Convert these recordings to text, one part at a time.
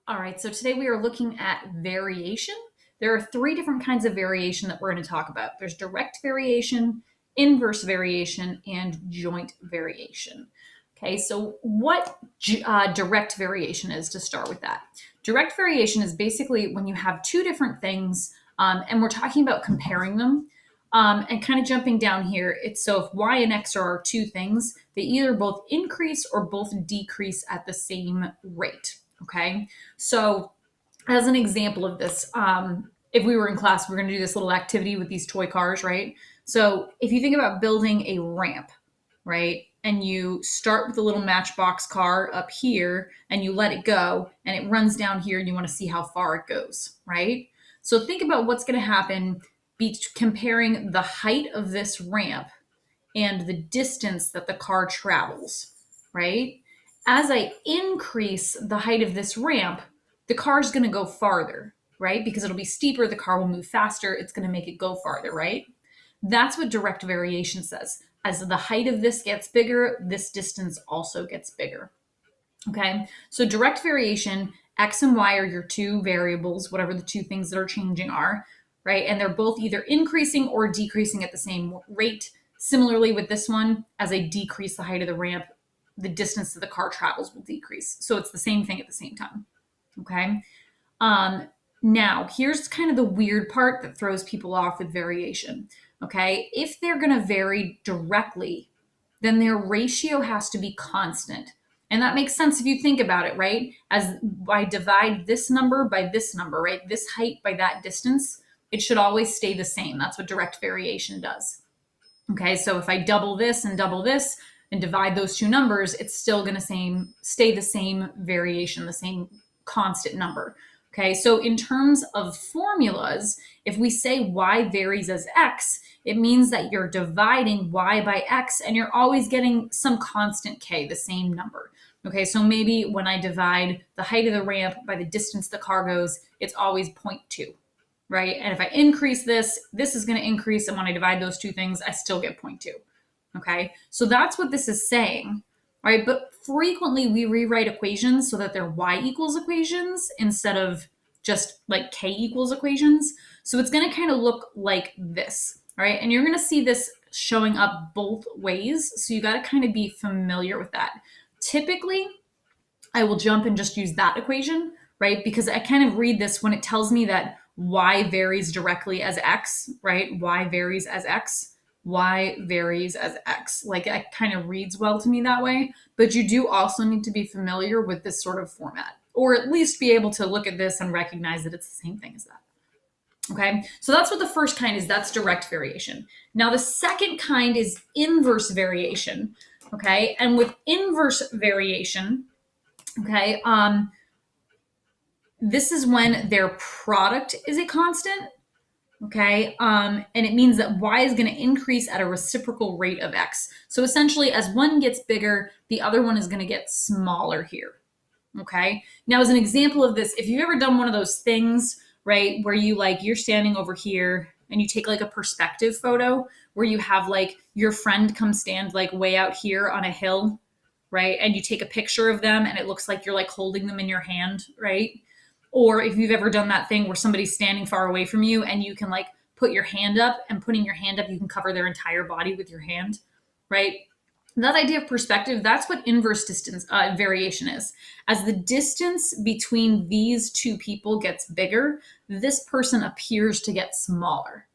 All right, so today we are looking at variation. There are three different kinds of variation that we're going to talk about. There's direct variation, inverse variation, and joint variation. Okay, so what direct variation is, to start with that. Direct variation is basically when you have two different things and we're talking about comparing them. And kind of jumping down here, it's so if y and x are two things, they either both increase or both decrease at the same rate. Okay, so as an example of this, if we were in class, we're going to do this little activity with these toy cars, right? So if you think about building a ramp, right, and you start with a little matchbox car up here and you let it go and it runs down here and you want to see how far it goes, right? So think about what's going to happen comparing the height of this ramp and the distance that the car travels, right? As I increase the height of this ramp, the car's going to go farther, right? Because it'll be steeper, the car will move faster, it's going to make it go farther, right? That's what direct variation says. As the height of this gets bigger, this distance also gets bigger. Okay, so direct variation, x and y are your two variables, whatever the two things that are changing are, right? And they're both either increasing or decreasing at the same rate. Similarly with this one, as I decrease the height of the ramp, the distance that the car travels will decrease. So it's the same thing at the same time. Okay. Now, here's kind of the weird part that throws people off with variation. Okay. If they're going to vary directly, then their ratio has to be constant. And that makes sense if you think about it, right? As I divide this number by this number, right? This height by that distance, it should always stay the same. That's what direct variation does. Okay, so if I double this and divide those two numbers, it's still going to stay the same variation, the same constant number. Okay, so in terms of formulas, if we say y varies as x, it means that you're dividing y by x and you're always getting some constant k, the same number. Okay, so maybe when I divide the height of the ramp by the distance the car goes, it's always 0.2. Right? And if I increase this, this is going to increase. And when I divide those two things, I still get 0.2. Okay? So that's what this is saying. Right? But frequently we rewrite equations so that they're y equals equations instead of just like k equals equations. So it's going to kind of look like this. All right? And you're going to see this showing up both ways. So you got to kind of be familiar with that. Typically, I will jump and just use that equation, right? Because I kind of read this when it tells me that y varies directly as x, right? Y varies as x, y varies as x. Like it kind of reads well to me that way, but you do also need to be familiar with this sort of format, or at least be able to look at this and recognize that it's the same thing as that. Okay, so that's what the first kind is. That's direct variation. Now the second kind is inverse variation. Okay, and with inverse variation, okay, this is when their product is a constant, okay? And it means that y is going to increase at a reciprocal rate of x. So essentially, as one gets bigger, the other one is going to get smaller here, okay? Now, as an example of this, if you've ever done one of those things, right, where you're standing over here and you take like a perspective photo where you have like your friend come stand like way out here on a hill, right? And you take a picture of them and it looks like you're like holding them in your hand, right? Or if you've ever done that thing where somebody's standing far away from you and you can like put your hand up, and putting your hand up, you can cover their entire body with your hand, right? That idea of perspective, that's what inverse distance variation is. As the distance between these two people gets bigger, this person appears to get smaller.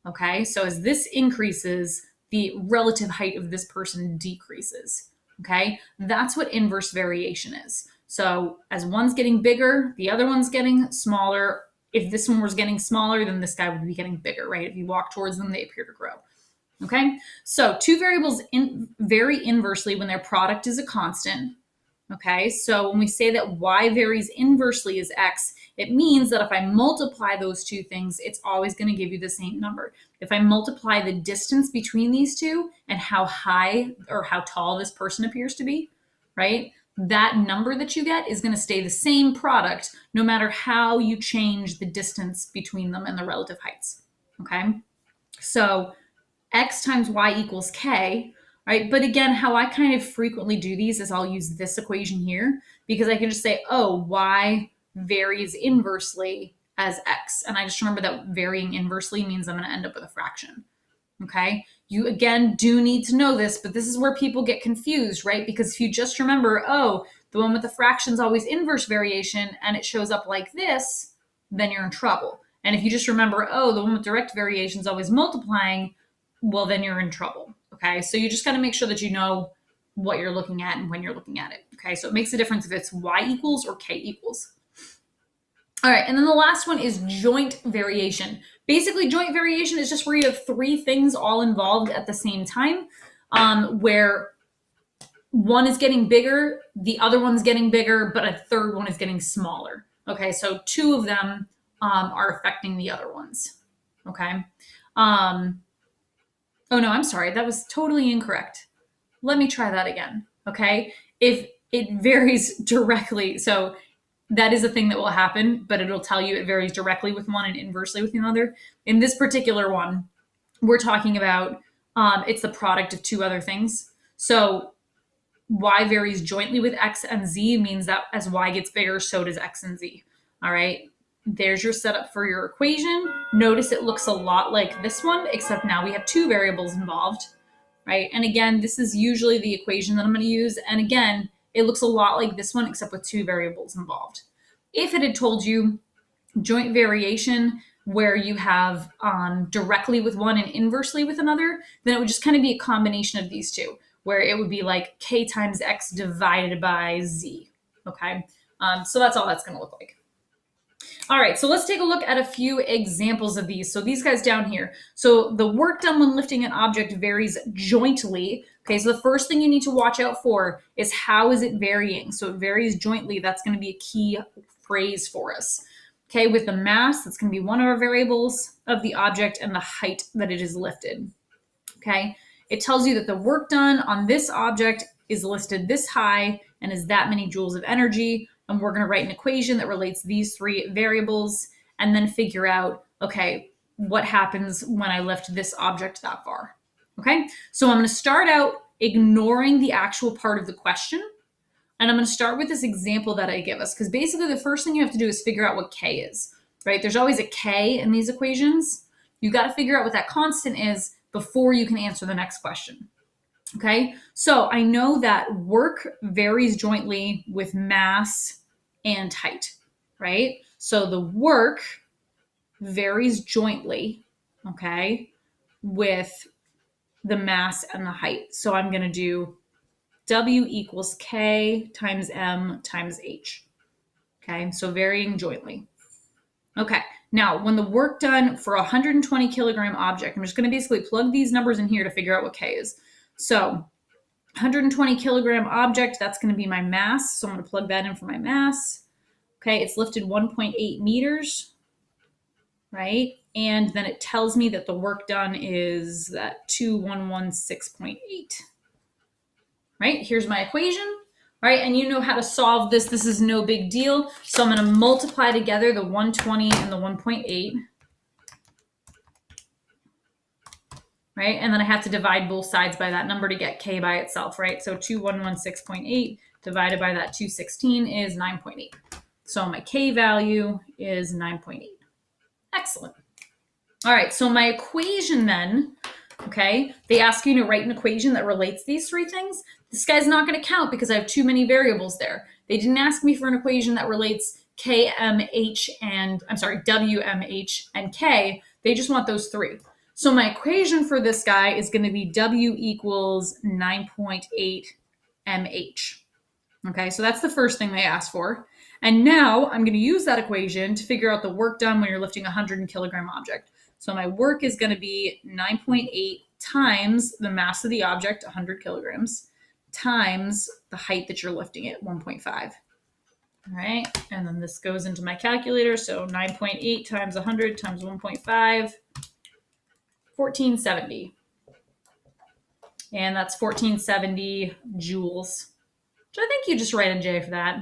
Okay, so as this increases, the relative height of this person decreases. Okay, that's what inverse variation is. So as one's getting bigger, the other one's getting smaller. If this one was getting smaller, then this guy would be getting bigger, right? If you walk towards them, they appear to grow. Okay, so two variables vary inversely when their product is a constant. Okay, so when we say that y varies inversely as x, it means that if I multiply those two things, it's always going to give you the same number. If I multiply the distance between these two and how high or how tall this person appears to be, right, that number that you get is going to stay the same product no matter how you change the distance between them and the relative heights. Okay, so x times y equals k, right? But again, how I kind of frequently do these is I'll use this equation here because I can just say, oh, y varies inversely as x. And I just remember that varying inversely means I'm going to end up with a fraction. Okay. You again do need to know this, but this is where people get confused, right? Because if you just remember, oh, the one with the fraction is always inverse variation and it shows up like this, then you're in trouble. And if you just remember, oh, the one with direct variation is always multiplying, well, then you're in trouble. Okay. So you just got to make sure that you know what you're looking at and when you're looking at it. Okay. So it makes a difference if it's y equals or k equals. All right, and then the last one is joint variation. Basically, joint variation is just where you have three things all involved at the same time, where one is getting bigger, the other one's getting bigger, but a third one is getting smaller. Okay, so two of them are affecting the other ones. Okay. Oh no, I'm sorry, that was totally incorrect. Let me try that again. Okay, if it varies directly, so that is a thing that will happen, but it'll tell you it varies directly with one and inversely with another. In this particular one, we're talking about it's the product of two other things. So y varies jointly with x and z means that as y gets bigger, so does x and z. All right, there's your setup for your equation. Notice it looks a lot like this one, except now we have two variables involved, right? And again, this is usually the equation that I'm going to use. And again, it looks a lot like this one, except with two variables involved. If it had told you joint variation where you have directly with one and inversely with another, then it would just kind of be a combination of these two, where it would be like k times x divided by z. Okay, so that's all that's going to look like. All right, so let's take a look at a few examples of these. So these guys down here. So the work done when lifting an object varies jointly. Okay, so the first thing you need to watch out for is how is it varying? So it varies jointly. That's going to be a key phrase for us. Okay, with the mass, that's going to be one of our variables of the object and the height that it is lifted. Okay, it tells you that the work done on this object is listed this high and is that many joules of energy. And we're going to write an equation that relates these three variables and then figure out, okay, what happens when I lift this object that far? Okay, so I'm going to start out ignoring the actual part of the question. And I'm going to start with this example that I give us, because basically the first thing you have to do is figure out what k is, right? There's always a k in these equations. You got to figure out what that constant is before you can answer the next question. Okay, so I know that work varies jointly with mass and height, right? So the work varies jointly, okay, with the mass and the height. So I'm going to do W equals K times M times H. Okay, so varying jointly. Okay, now when the work done for a 120 kilogram object, I'm just going to basically plug these numbers in here to figure out what K is. So 120 kilogram object, that's going to be my mass. So I'm going to plug that in for my mass. Okay, it's lifted 1.8 meters, right? And then it tells me that the work done is that 2116.8. Right? Here's my equation, right? And you know how to solve this. This is no big deal. So I'm going to multiply together the 120 and the 1.8. Right? And then I have to divide both sides by that number to get k by itself, right? So 2116.8 divided by that 216 is 9.8. So my k value is 9.8. Excellent. All right, so my equation then, okay, they ask you to write an equation that relates these three things. This guy's not going to count because I have too many variables there. They didn't ask me for an equation that relates KMH and, I'm sorry, WMH and K. They just want those three. So my equation for this guy is going to be W equals 9.8 MH. Okay, so that's the first thing they asked for. And now I'm going to use that equation to figure out the work done when you're lifting a 100 kilogram object. So my work is going to be 9.8 times the mass of the object, 100 kilograms, times the height that you're lifting it, 1.5. All right, and then this goes into my calculator. So 9.8 times 100 times 1.5, 1470. And that's 1470 joules. So I think you just write a J for that.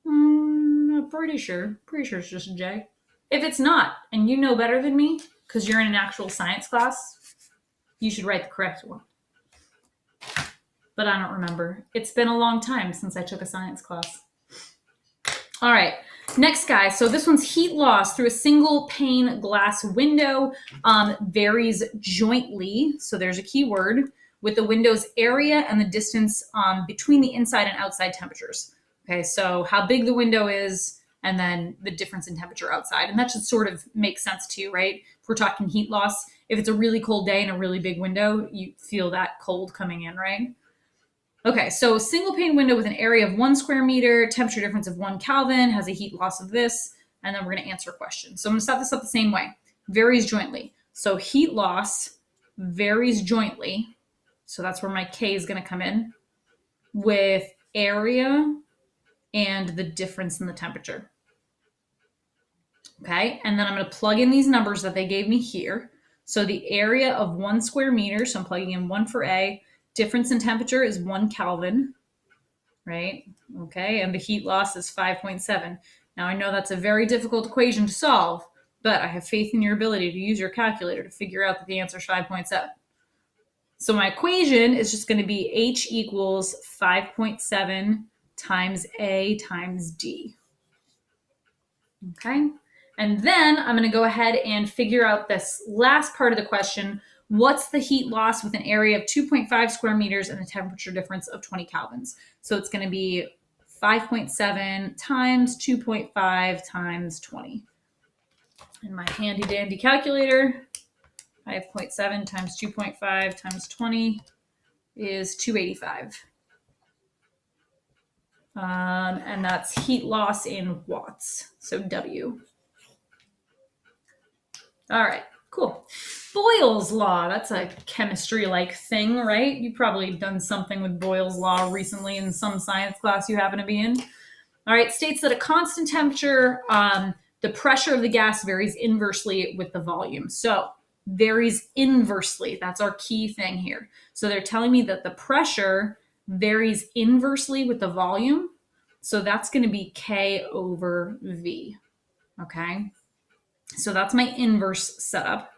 I'm pretty sure it's just a J. If it's not, and you know better than me, because you're in an actual science class, you should write the correct one. But I don't remember. It's been a long time since I took a science class. All right, Next, guys, so this one's heat loss through a single pane glass window varies jointly. So there's a key word with the window's area and the distance between the inside and outside temperatures. Okay, so how big the window is and then the difference in temperature outside. And that should sort of make sense to you, right? If we're talking heat loss, if it's a really cold day and a really big window, you feel that cold coming in, right? Okay, so single pane window with an area of 1 square meter, temperature difference of 1 Kelvin, has a heat loss of this, and then we're going to answer a question. So I'm going to set this up the same way. Varies jointly. So heat loss varies jointly. So that's where my K is going to come in with area and the difference in the temperature. Okay, and then I'm going to plug in these numbers that they gave me here. So the area of 1 square meter, so I'm plugging in 1 for A. Difference in temperature is 1 Kelvin, right? Okay, and the heat loss is 5.7. Now I know that's a very difficult equation to solve, but I have faith in your ability to use your calculator to figure out that the answer is 5.7. So my equation is just going to be H equals 5.7 times A times D. Okay, and then I'm going to go ahead and figure out this last part of the question. What's the heat loss with an area of 2.5 square meters and a temperature difference of 20 kelvins? So it's going to be 5.7 times 2.5 times 20. In my handy dandy calculator, 5.7 times 2.5 times 20 is 285. And that's heat loss in watts, so W. All right, cool. Boyle's law, that's a chemistry-like thing, right? You've probably done something with Boyle's law recently in some science class you happen to be in. All right, states that at constant temperature, the pressure of the gas varies inversely with the volume. So varies inversely, that's our key thing here. So they're telling me that the pressure varies inversely with the volume. So that's going to be K over V, okay? So that's my inverse setup.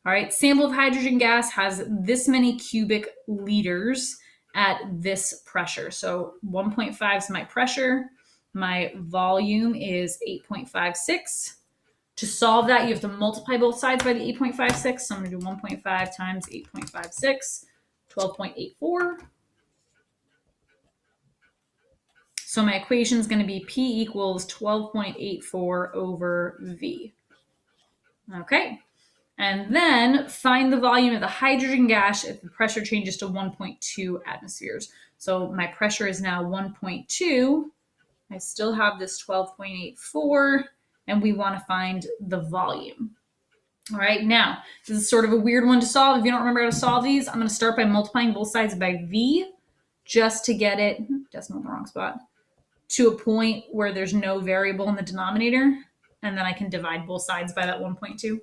All right, sample of hydrogen gas has this many cubic liters at this pressure. So 1.5 is my pressure. My volume is 8.56. To solve that, you have to multiply both sides by the 8.56. So I'm going to do 1.5 times 8.56, 12.84. So my equation is going to be P equals 12.84 over V. Okay. And then find the volume of the hydrogen gas if the pressure changes to 1.2 atmospheres. So my pressure is now 1.2. I still have this 12.84, and we want to find the volume. All right, now, this is sort of a weird one to solve. If you don't remember how to solve these, I'm going to start by multiplying both sides by V just to get it, decimal in the wrong spot, to a point where there's no variable in the denominator, and then I can divide both sides by that 1.2.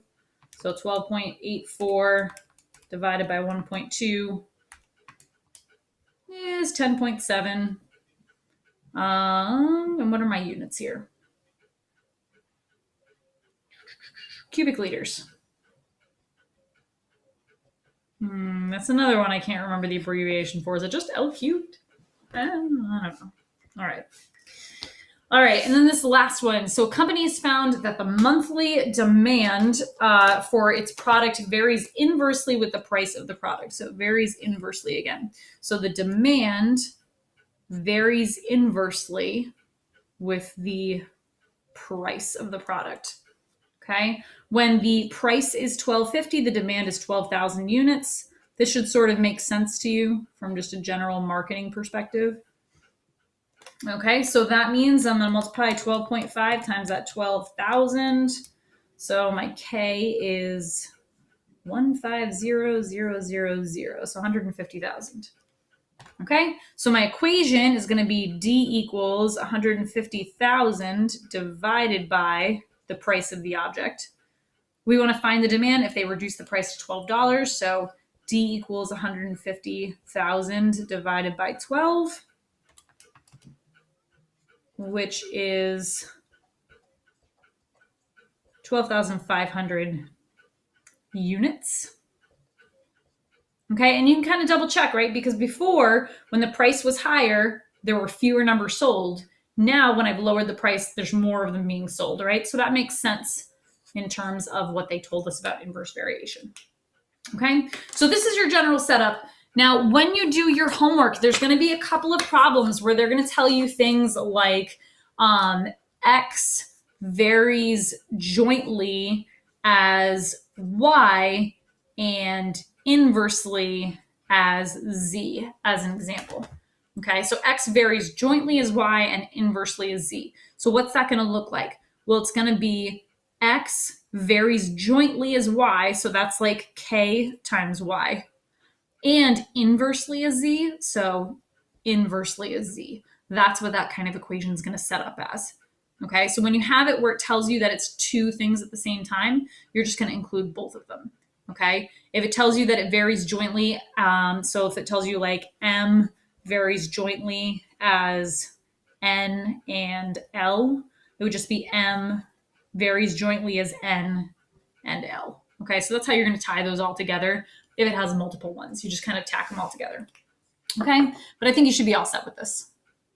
So 12.84 divided by 1.2 is 10.7. And what are my units here? Cubic liters. That's another one I can't remember the abbreviation for. Is it just L cubed? I don't know. All right. All right, and then this last one. So companies found that the monthly demand for its product varies inversely with the price of the product. So it varies inversely again. So the demand varies inversely with the price of the product. Okay, when the price is $12.50, the demand is 12,000 units. This should sort of make sense to you from just a general marketing perspective. Okay, so that means I'm going to multiply 12.5 times that 12,000. So my K is 150,000, so 150,000. Okay, so my equation is going to be D equals 150,000 divided by the price of the object. We want to find the demand if they reduce the price to $12. So D equals 150,000 divided by 12. Which is 12,500 units. Okay, and you can kind of double check, right? Because before, when the price was higher, there were fewer numbers sold. Now, when I've lowered the price, there's more of them being sold, right? So that makes sense in terms of what they told us about inverse variation. Okay, so this is your general setup. Now, when you do your homework, there's going to be a couple of problems where they're going to tell you things like X varies jointly as Y and inversely as Z, as an example. Okay, so X varies jointly as Y and inversely as Z. So what's that going to look like? Well, it's going to be X varies jointly as Y, so that's like K times Y, and inversely as Z, so inversely as Z. That's what that kind of equation is going to set up as. Okay, so when you have it where it tells you that it's two things at the same time, you're just going to include both of them. Okay, if it tells you that it varies jointly, so if it tells you like M varies jointly as N and L, it would just be M varies jointly as N and L. Okay, so that's how you're going to tie those all together. If it has multiple ones, you just kind of tack them all together. Okay, but I think you should be all set with this.